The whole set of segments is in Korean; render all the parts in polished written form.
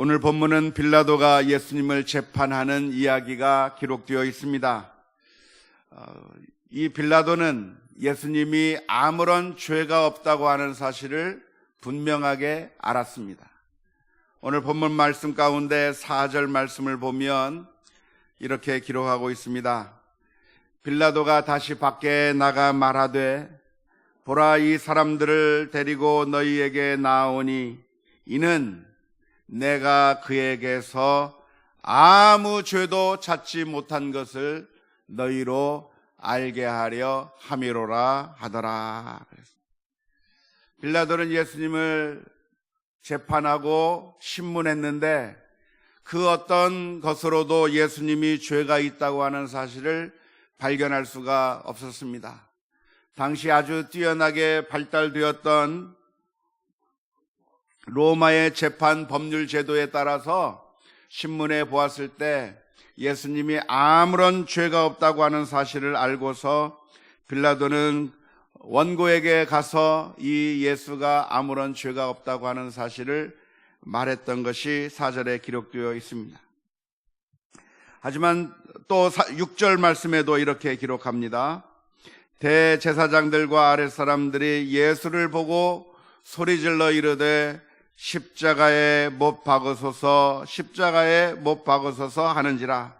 오늘 본문은 빌라도가 예수님을 재판하는 이야기가 기록되어 있습니다. 이 빌라도는 예수님이 아무런 죄가 없다고 하는 사실을 분명하게 알았습니다. 오늘 본문 말씀 가운데 4절 말씀을 보면 이렇게 기록하고 있습니다. 빌라도가 다시 밖에 나가 말하되 보라, 이 사람들을 데리고 너희에게 나오니 이는 내가 그에게서 아무 죄도 찾지 못한 것을 너희로 알게 하려 함이로라 하더라. 빌라도는 예수님을 재판하고 신문했는데 그 어떤 것으로도 예수님이 죄가 있다고 하는 사실을 발견할 수가 없었습니다. 당시 아주 뛰어나게 발달되었던 로마의 재판 법률 제도에 따라서 신문에 보았을 때 예수님이 아무런 죄가 없다고 하는 사실을 알고서 빌라도는 원고에게 가서 이 예수가 아무런 죄가 없다고 하는 사실을 말했던 것이 4절에 기록되어 있습니다. 하지만 또 6절 말씀에도 이렇게 기록합니다. 대제사장들과 아랫사람들이 예수를 보고 소리질러 이르되 십자가에 못 박으소서, 십자가에 못 박으소서 하는지라.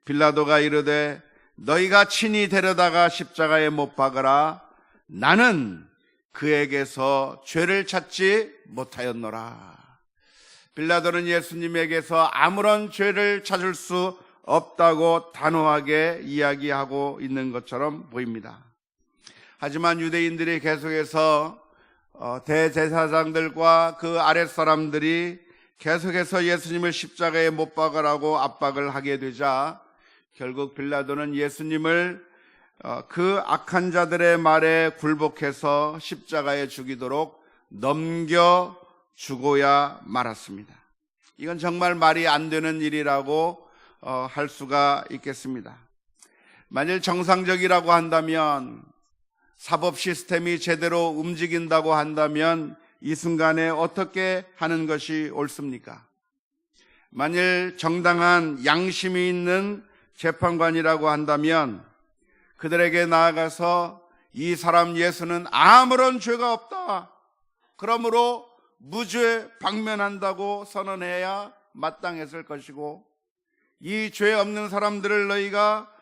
빌라도가 이르되 너희가 친히 데려다가 십자가에 못 박으라. 나는 그에게서 죄를 찾지 못하였노라. 빌라도는 예수님에게서 아무런 죄를 찾을 수 없다고 단호하게 이야기하고 있는 것처럼 보입니다. 하지만 유대인들이 계속해서 대제사장들과 그 아랫사람들이 계속해서 예수님을 십자가에 못 박으라고 압박을 하게 되자 결국 빌라도는 예수님을 그 악한 자들의 말에 굴복해서 십자가에 죽이도록 넘겨주고야 말았습니다. 이건 정말 말이 안 되는 일이라고 할 수가 있겠습니다. 만일 정상적이라고 한다면, 사법 시스템이 제대로 움직인다고 한다면 이 순간에 어떻게 하는 것이 옳습니까? 만일 정당한 양심이 있는 재판관이라고 한다면 그들에게 나아가서 이 사람 예수는 아무런 죄가 없다, 그러므로 무죄 방면한다고 선언해야 마땅했을 것이고, 이 죄 없는 사람들을 너희가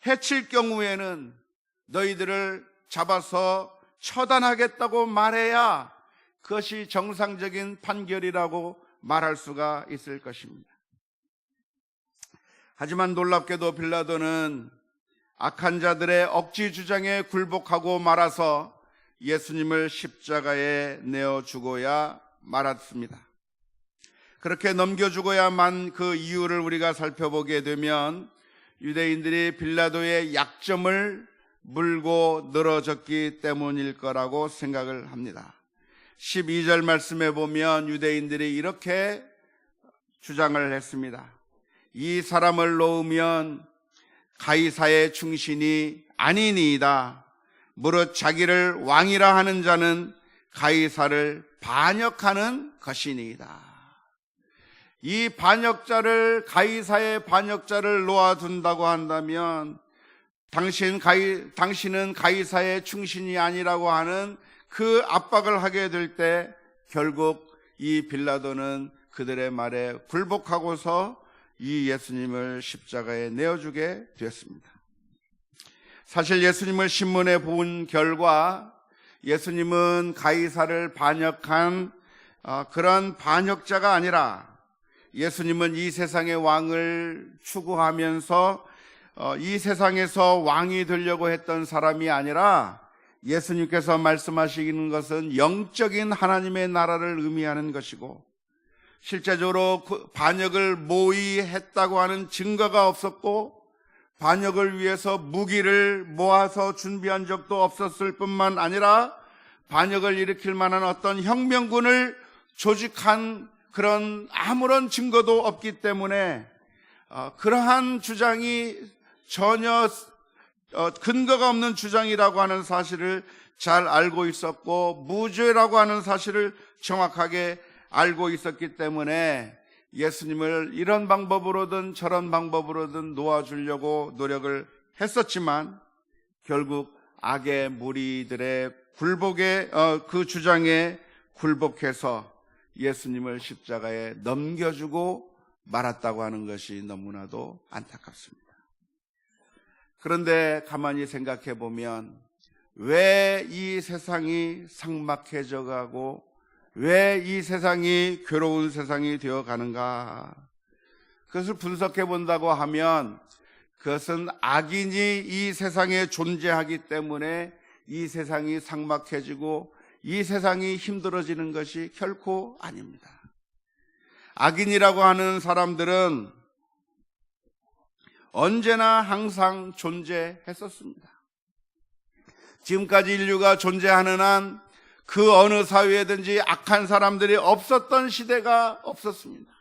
해칠 경우에는 너희들을 잡아서 처단하겠다고 말해야 그것이 정상적인 판결이라고 말할 수가 있을 것입니다. 하지만 놀랍게도 빌라도는 악한 자들의 억지 주장에 굴복하고 말아서 예수님을 십자가에 내어주고야 말았습니다. 그렇게 넘겨주고야만 그 이유를 우리가 살펴보게 되면 유대인들이 빌라도의 약점을 물고 늘어졌기 때문일 거라고 생각을 합니다. 12절 말씀에 보면 유대인들이 이렇게 주장을 했습니다. 이 사람을 놓으면 가이사의 충신이 아니니이다. 무릇 자기를 왕이라 하는 자는 가이사를 반역하는 것이니이다. 이 반역자를, 가이사의 반역자를 놓아둔다고 한다면 당신은 가이사의 충신이 아니라고 하는 그 압박을 하게 될 때 결국 이 빌라도는 그들의 말에 굴복하고서 이 예수님을 십자가에 내어주게 되었습니다. 사실 예수님을 신문에 본 결과 예수님은 가이사를 반역한 그런 반역자가 아니라 예수님은 이 세상의 왕을 추구하면서 이 세상에서 왕이 되려고 했던 사람이 아니라 예수님께서 말씀하시는 것은 영적인 하나님의 나라를 의미하는 것이고, 실제적으로 반역을 모의했다고 하는 증거가 없었고 반역을 위해서 무기를 모아서 준비한 적도 없었을 뿐만 아니라 반역을 일으킬 만한 어떤 혁명군을 조직한 그런 아무런 증거도 없기 때문에 그러한 주장이 전혀 근거가 없는 주장이라고 하는 사실을 잘 알고 있었고 무죄라고 하는 사실을 정확하게 알고 있었기 때문에 예수님을 이런 방법으로든 저런 방법으로든 놓아주려고 노력을 했었지만 결국 악의 무리들의 그 주장에 굴복해서 예수님을 십자가에 넘겨주고 말았다고 하는 것이 너무나도 안타깝습니다. 그런데 가만히 생각해 보면 왜 이 세상이 삭막해져 가고 왜 이 세상이 괴로운 세상이 되어 가는가? 그것을 분석해 본다고 하면 그것은 악인이 이 세상에 존재하기 때문에 이 세상이 삭막해지고 이 세상이 힘들어지는 것이 결코 아닙니다. 악인이라고 하는 사람들은 언제나 항상 존재했었습니다. 지금까지 인류가 존재하는 한 그 어느 사회에든지 악한 사람들이 없었던 시대가 없었습니다.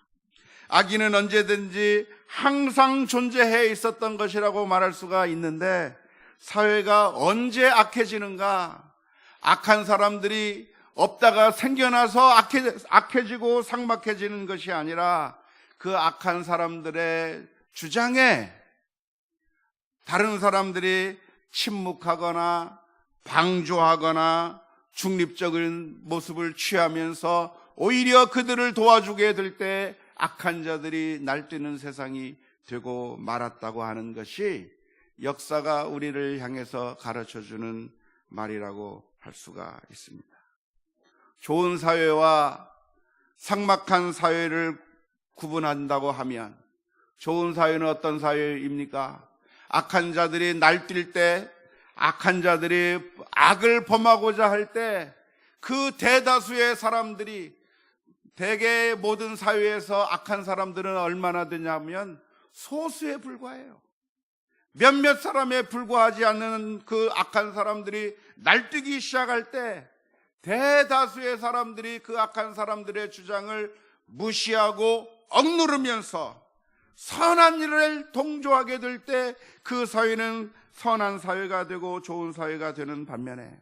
악인은 언제든지 항상 존재해 있었던 것이라고 말할 수가 있는데 사회가 언제 악해지는가? 악한 사람들이 없다가 생겨나서 악해지고 삭막해지는 것이 아니라 그 악한 사람들의 주장에 다른 사람들이 침묵하거나 방조하거나 중립적인 모습을 취하면서 오히려 그들을 도와주게 될 때 악한 자들이 날뛰는 세상이 되고 말았다고 하는 것이 역사가 우리를 향해서 가르쳐주는 말이라고 할 수가 있습니다. 좋은 사회와 삭막한 사회를 구분한다고 하면 좋은 사회는 어떤 사회입니까? 악한 자들이 날뛸 때, 악한 자들이 악을 범하고자 할 때 그 대다수의 사람들이 대개 모든 사회에서 악한 사람들은 얼마나 되냐면 소수에 불과해요. 몇몇 사람에 불과하지 않는 그 악한 사람들이 날뛰기 시작할 때 대다수의 사람들이 그 악한 사람들의 주장을 무시하고 억누르면서 선한 일을 동조하게 될 때 그 사회는 선한 사회가 되고 좋은 사회가 되는 반면에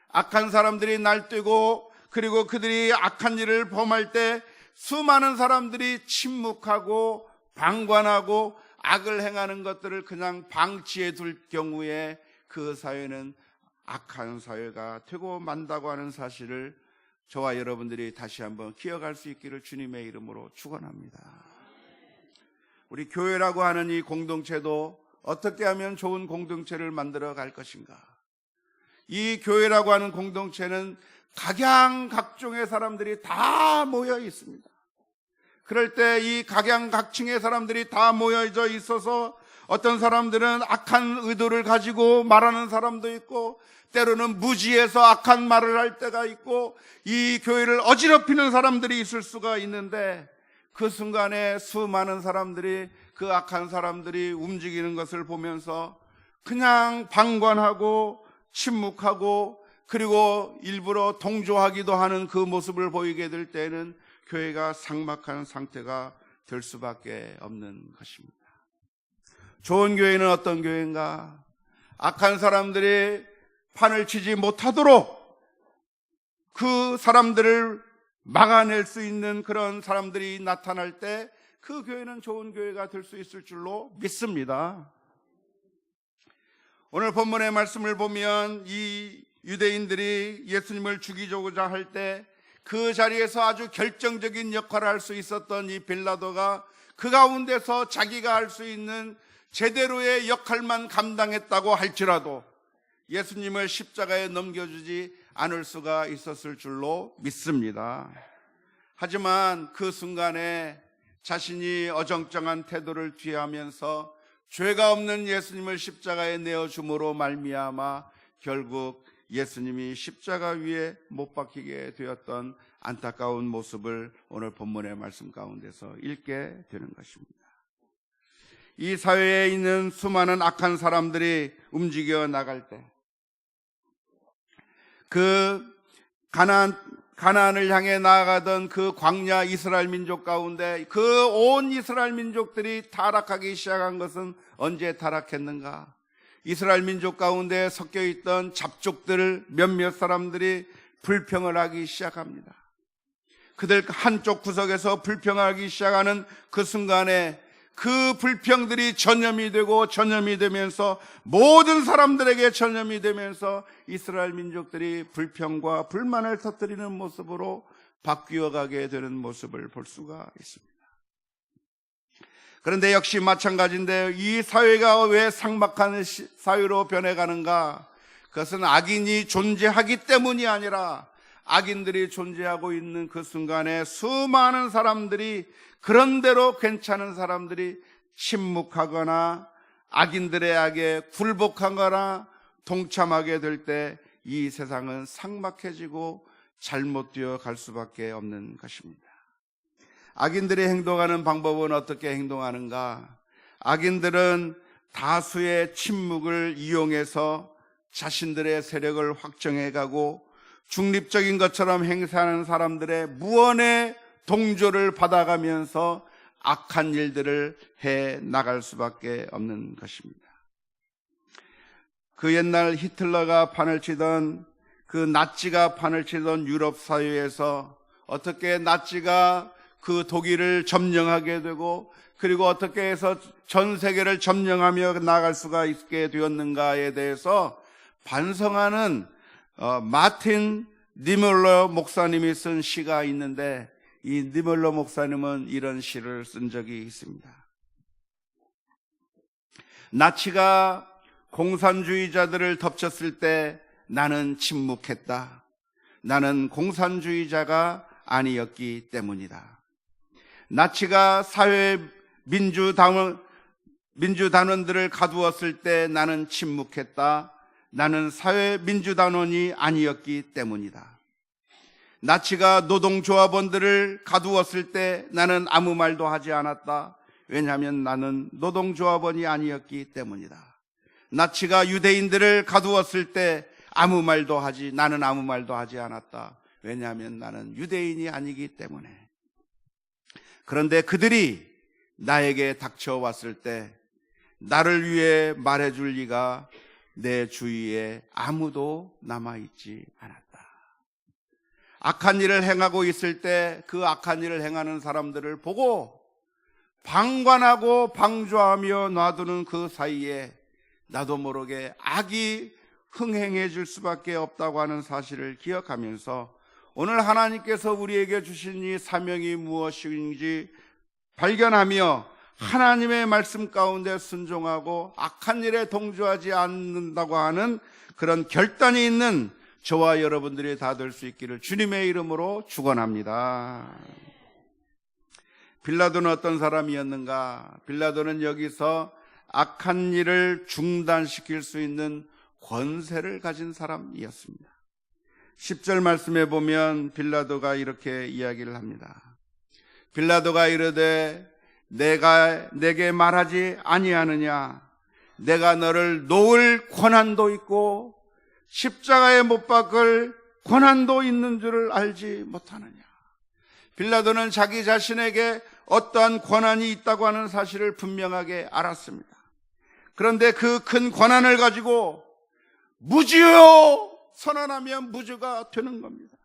악한 사람들이 날뛰고 그리고 그들이 악한 일을 범할 때 수많은 사람들이 침묵하고 방관하고 악을 행하는 것들을 그냥 방치해 둘 경우에 그 사회는 악한 사회가 되고 만다고 하는 사실을 저와 여러분들이 다시 한번 기억할 수 있기를 주님의 이름으로 축원합니다. 우리 교회라고 하는 이 공동체도 어떻게 하면 좋은 공동체를 만들어 갈 것인가? 이 교회라고 하는 공동체는 각양각종의 사람들이 다 모여 있습니다. 그럴 때 이 각양각층의 사람들이 다 모여져 있어서 어떤 사람들은 악한 의도를 가지고 말하는 사람도 있고 때로는 무지해서 악한 말을 할 때가 있고 이 교회를 어지럽히는 사람들이 있을 수가 있는데 그 순간에 수많은 사람들이 그 악한 사람들이 움직이는 것을 보면서 그냥 방관하고 침묵하고 그리고 일부러 동조하기도 하는 그 모습을 보이게 될 때는 교회가 삭막한 상태가 될 수밖에 없는 것입니다. 좋은 교회는 어떤 교회인가? 악한 사람들이 판을 치지 못하도록 그 사람들을 막아낼 수 있는 그런 사람들이 나타날 때 그 교회는 좋은 교회가 될 수 있을 줄로 믿습니다. 오늘 본문의 말씀을 보면 이 유대인들이 예수님을 죽이고자 할 때 그 자리에서 아주 결정적인 역할을 할 수 있었던 이 빌라도가 그 가운데서 자기가 할 수 있는 제대로의 역할만 감당했다고 할지라도 예수님을 십자가에 넘겨주지 않을 수가 있었을 줄로 믿습니다. 하지만 그 순간에 자신이 어정쩡한 태도를 취하면서 죄가 없는 예수님을 십자가에 내어줌으로 말미암아 결국 예수님이 십자가 위에 못 박히게 되었던 안타까운 모습을 오늘 본문의 말씀 가운데서 읽게 되는 것입니다. 이 사회에 있는 수많은 악한 사람들이 움직여 나갈 때 그 가나안을 향해 나아가던 그 광야 이스라엘 민족 가운데 그 온 이스라엘 민족들이 타락하기 시작한 것은 언제 타락했는가? 이스라엘 민족 가운데 섞여 있던 잡족들 몇몇 사람들이 불평을 하기 시작합니다. 그들 한쪽 구석에서 불평하기 시작하는 그 순간에 그 불평들이 전염이 되고 전염이 되면서 모든 사람들에게 전염이 되면서 이스라엘 민족들이 불평과 불만을 터뜨리는 모습으로 바뀌어 가게 되는 모습을 볼 수가 있습니다. 그런데 역시 마찬가지인데 이 사회가 왜 삭막한 사회로 변해가는가? 그것은 악인이 존재하기 때문이 아니라 악인들이 존재하고 있는 그 순간에 수많은 사람들이, 그런대로 괜찮은 사람들이 침묵하거나 악인들의 악에 굴복하거나 동참하게 될 때 이 세상은 삭막해지고 잘못되어 갈 수밖에 없는 것입니다. 악인들이 행동하는 방법은 어떻게 행동하는가? 악인들은 다수의 침묵을 이용해서 자신들의 세력을 확정해가고 중립적인 것처럼 행세하는 사람들의 무언의 동조를 받아가면서 악한 일들을 해 나갈 수밖에 없는 것입니다. 그 옛날 히틀러가 판을 치던, 그 나치가 판을 치던 유럽 사회에서 어떻게 나치가 그 독일을 점령하게 되고, 그리고 어떻게 해서 전 세계를 점령하며 나갈 수가 있게 되었는가에 대해서 반성하는 마틴 니멀러 목사님이 쓴 시가 있는데, 이 니멀러 목사님은 이런 시를 쓴 적이 있습니다. 나치가 공산주의자들을 덮쳤을 때 나는 침묵했다. 나는 공산주의자가 아니었기 때문이다. 나치가 사회 민주단원들을 가두었을 때 나는 침묵했다. 나는 사회 민주단원이 아니었기 때문이다. 나치가 노동조합원들을 가두었을 때 나는 아무 말도 하지 않았다. 왜냐하면 나는 노동조합원이 아니었기 때문이다. 나치가 유대인들을 가두었을 때 나는 아무 말도 하지 않았다. 왜냐하면 나는 유대인이 아니기 때문에. 그런데 그들이 나에게 닥쳐왔을 때 나를 위해 말해줄 리가 내 주위에 아무도 남아있지 않았다. 악한 일을 행하고 있을 때 그 악한 일을 행하는 사람들을 보고 방관하고 방조하며 놔두는 그 사이에 나도 모르게 악이 흥행해질 수밖에 없다고 하는 사실을 기억하면서 오늘 하나님께서 우리에게 주신 이 사명이 무엇인지 발견하며 하나님의 말씀 가운데 순종하고 악한 일에 동조하지 않는다고 하는 그런 결단이 있는 저와 여러분들이 다 될 수 있기를 주님의 이름으로 축원합니다. 빌라도는 어떤 사람이었는가? 빌라도는 여기서 악한 일을 중단시킬 수 있는 권세를 가진 사람이었습니다. 10절 말씀에 보면 빌라도가 이렇게 이야기를 합니다. 빌라도가 이르되 내게 말하지 아니하느냐? 내가 너를 놓을 권한도 있고 십자가에 못 박을 권한도 있는 줄을 알지 못하느냐? 빌라도는 자기 자신에게 어떠한 권한이 있다고 하는 사실을 분명하게 알았습니다. 그런데 그 큰 권한을 가지고 무죄요 선언하면 무죄가 되는 겁니다.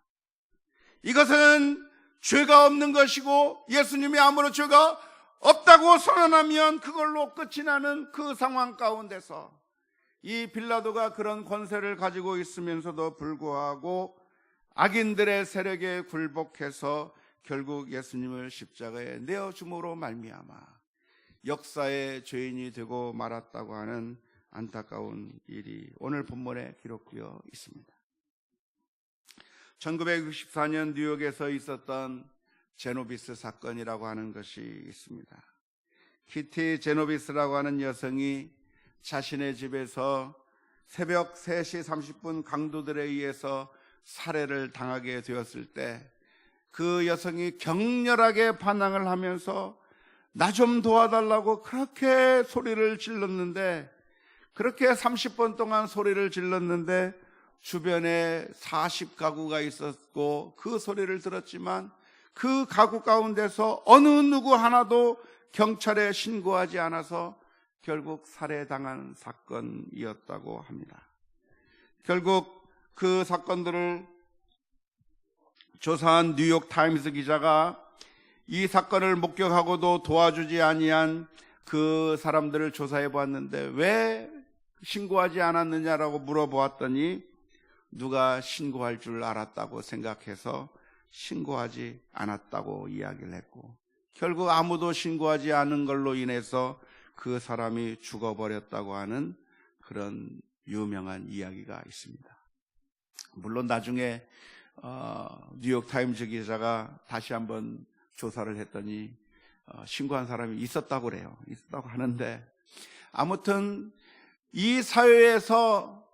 이것은 죄가 없는 것이고 예수님이 아무런 죄가 없다고 선언하면 그걸로 끝이 나는 그 상황 가운데서 이 빌라도가 그런 권세를 가지고 있으면서도 불구하고 악인들의 세력에 굴복해서 결국 예수님을 십자가에 내어줌으로 말미암아 역사의 죄인이 되고 말았다고 하는 안타까운 일이 오늘 본문에 기록되어 있습니다. 1964년 뉴욕에서 있었던 제노비스 사건이라고 하는 것이 있습니다. 키티 제노비스라고 하는 여성이 자신의 집에서 새벽 3시 30분 강도들에 의해서 살해를 당하게 되었을 때 그 여성이 격렬하게 반항을 하면서 나 좀 도와달라고 그렇게 소리를 질렀는데, 그렇게 30분 동안 소리를 질렀는데 주변에 40가구가 있었고 그 소리를 들었지만 그 가구 가운데서 어느 누구 하나도 경찰에 신고하지 않아서 결국 살해당한 사건이었다고 합니다. 결국 그 사건들을 조사한 뉴욕 타임스 기자가 이 사건을 목격하고도 도와주지 아니한 그 사람들을 조사해 보았는데 왜 신고하지 않았느냐라고 물어보았더니 누가 신고할 줄 알았다고 생각해서 신고하지 않았다고 이야기를 했고, 결국 아무도 신고하지 않은 걸로 인해서 그 사람이 죽어버렸다고 하는 그런 유명한 이야기가 있습니다. 물론 나중에 뉴욕타임즈 기자가 다시 한번 조사를 했더니 신고한 사람이 있었다고 그래요. 있었다고 하는데, 아무튼 이 사회에서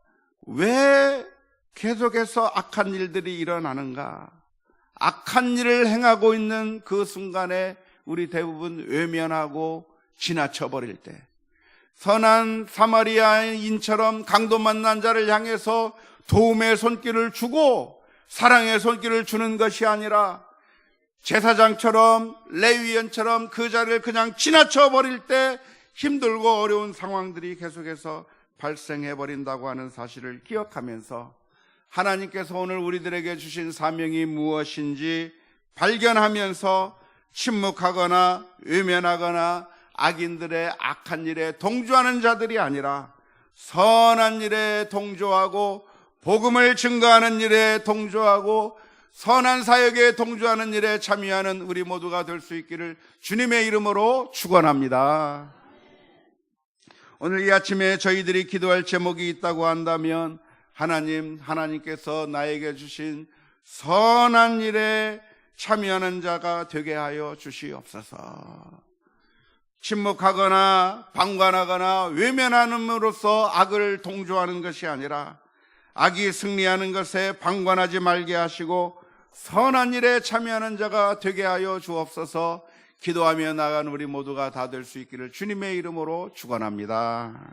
왜 계속해서 악한 일들이 일어나는가? 악한 일을 행하고 있는 그 순간에 우리 대부분 외면하고 지나쳐버릴 때, 선한 사마리아인처럼 강도 만난 자를 향해서 도움의 손길을 주고 사랑의 손길을 주는 것이 아니라 제사장처럼 레위원처럼 그 자리를 그냥 지나쳐버릴 때 힘들고 어려운 상황들이 계속해서 발생해버린다고 하는 사실을 기억하면서 하나님께서 오늘 우리들에게 주신 사명이 무엇인지 발견하면서 침묵하거나 외면하거나 악인들의 악한 일에 동조하는 자들이 아니라 선한 일에 동조하고 복음을 증거하는 일에 동조하고 선한 사역에 동조하는 일에 참여하는 우리 모두가 될 수 있기를 주님의 이름으로 축원합니다. 오늘 이 아침에 저희들이 기도할 제목이 있다고 한다면 하나님께서 나에게 주신 선한 일에 참여하는 자가 되게 하여 주시옵소서. 침묵하거나 방관하거나 외면함으로써 악을 동조하는 것이 아니라 악이 승리하는 것에 방관하지 말게 하시고 선한 일에 참여하는 자가 되게 하여 주옵소서. 기도하며 나가는 우리 모두가 다 될 수 있기를 주님의 이름으로 축원합니다.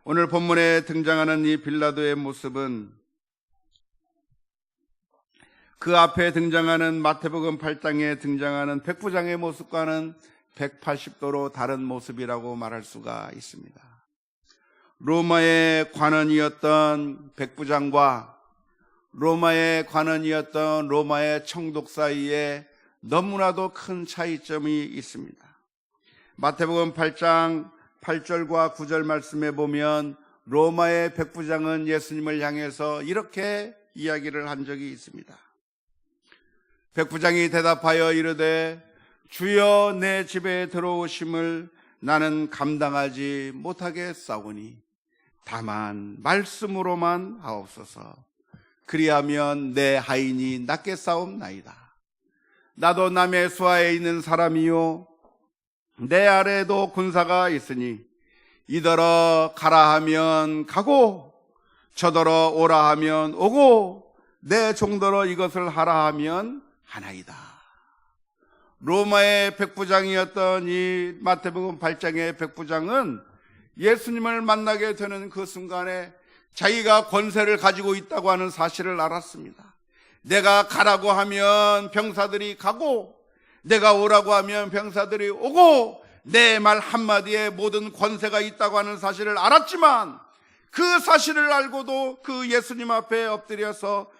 오늘 본문에 등장하는 이 빌라도의 모습은 그 앞에 등장하는 마태복음 8장에 등장하는 백부장의 모습과는 180도로 다른 모습이라고 말할 수가 있습니다. 로마의 관원이었던 백부장과 로마의 관원이었던 로마의 총독 사이에 너무나도 큰 차이점이 있습니다. 마태복음 8장 8절과 9절 말씀에 보면 로마의 백부장은 예수님을 향해서 이렇게 이야기를 한 적이 있습니다. 백부장이 대답하여 이르되 주여 내 집에 들어오심을 나는 감당하지 못하겠사오니 다만 말씀으로만 하옵소서. 그리하면 내 하인이 낫겠사옵나이다. 나도 남의 수하에 있는 사람이요 내 아래에도 군사가 있으니 이더러 가라 하면 가고 저더러 오라 하면 오고 내 종더러 이것을 하라 하면 하나이다. 로마의 백부장이었던 이 마태복음 8장의 백부장은 예수님을 만나게 되는 그 순간에 자기가 권세를 가지고 있다고 하는 사실을 알았습니다. 내가 가라고 하면 병사들이 가고 내가 오라고 하면 병사들이 오고 내 말 한마디에 모든 권세가 있다고 하는 사실을 알았지만 그 사실을 알고도 그 예수님 앞에 엎드려서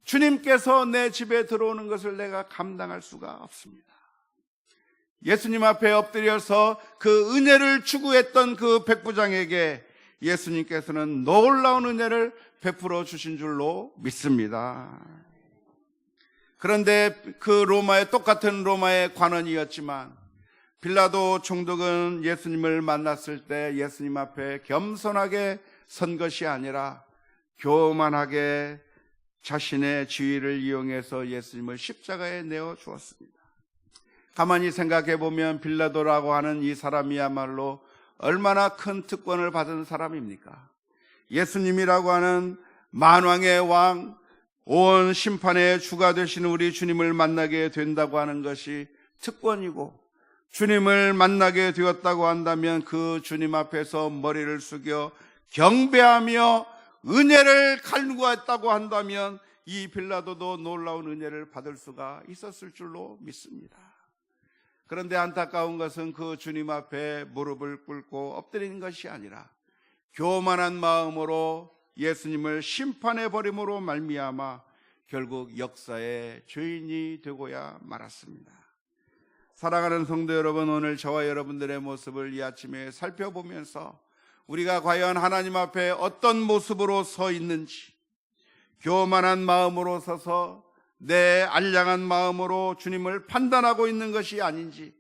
주님께서 내 집에 들어오는 것을 내가 감당할 수가 없습니다. 예수님 앞에 엎드려서 그 은혜를 추구했던 그 백부장에게 예수님께서는 놀라운 은혜를 베풀어 주신 줄로 믿습니다. 그런데 그 똑같은 로마의 관원이었지만 빌라도 총독은 예수님을 만났을 때 예수님 앞에 겸손하게 선 것이 아니라 교만하게 자신의 지위를 이용해서 예수님을 십자가에 내어 주었습니다. 가만히 생각해 보면 빌라도라고 하는 이 사람이야말로 얼마나 큰 특권을 받은 사람입니까? 예수님이라고 하는 만왕의 왕, 온 심판의 주가 되신 우리 주님을 만나게 된다고 하는 것이 특권이고, 주님을 만나게 되었다고 한다면 그 주님 앞에서 머리를 숙여 경배하며 은혜를 간구했다고 한다면 이 빌라도도 놀라운 은혜를 받을 수가 있었을 줄로 믿습니다. 그런데 안타까운 것은 그 주님 앞에 무릎을 꿇고 엎드리는 것이 아니라 교만한 마음으로 예수님을 심판해 버림으로 말미암아 결국 역사의 죄인이 되고야 말았습니다. 사랑하는 성도 여러분, 오늘 저와 여러분들의 모습을 이 아침에 살펴보면서 우리가 과연 하나님 앞에 어떤 모습으로 서 있는지, 교만한 마음으로 서서 내 알량한 마음으로 주님을 판단하고 있는 것이 아닌지,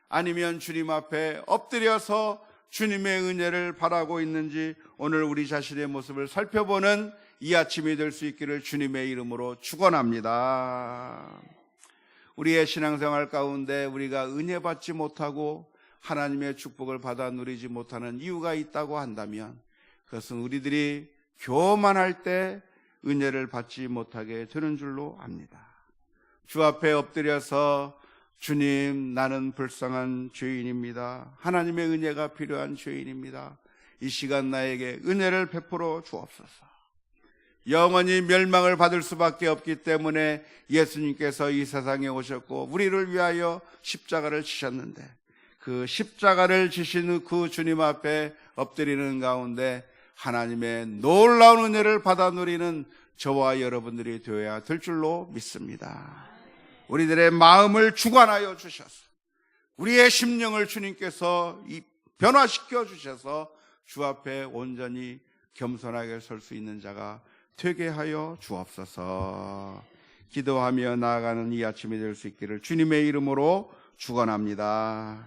아니면 주님 앞에 엎드려서 주님의 은혜를 바라고 있는지 오늘 우리 자신의 모습을 살펴보는 이 아침이 될 수 있기를 주님의 이름으로 축원합니다. 우리의 신앙생활 가운데 우리가 은혜 받지 못하고 하나님의 축복을 받아 누리지 못하는 이유가 있다고 한다면 그것은 우리들이 교만할 때 은혜를 받지 못하게 되는 줄로 압니다. 주 앞에 엎드려서 주님, 나는 불쌍한 죄인입니다. 하나님의 은혜가 필요한 죄인입니다. 이 시간 나에게 은혜를 베풀어 주옵소서. 영원히 멸망을 받을 수밖에 없기 때문에 예수님께서 이 세상에 오셨고 우리를 위하여 십자가를 지셨는데, 그 십자가를 지신 그 주님 앞에 엎드리는 가운데 하나님의 놀라운 은혜를 받아 누리는 저와 여러분들이 되어야 될 줄로 믿습니다. 우리들의 마음을 주관하여 주셔서 우리의 심령을 주님께서 변화시켜 주셔서 주 앞에 온전히 겸손하게 설 수 있는 자가 되게 하여 주옵소서. 기도하며 나아가는 이 아침이 될 수 있기를 주님의 이름으로 축원합니다.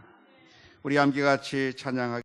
우리 함께 같이 찬양하겠습니다.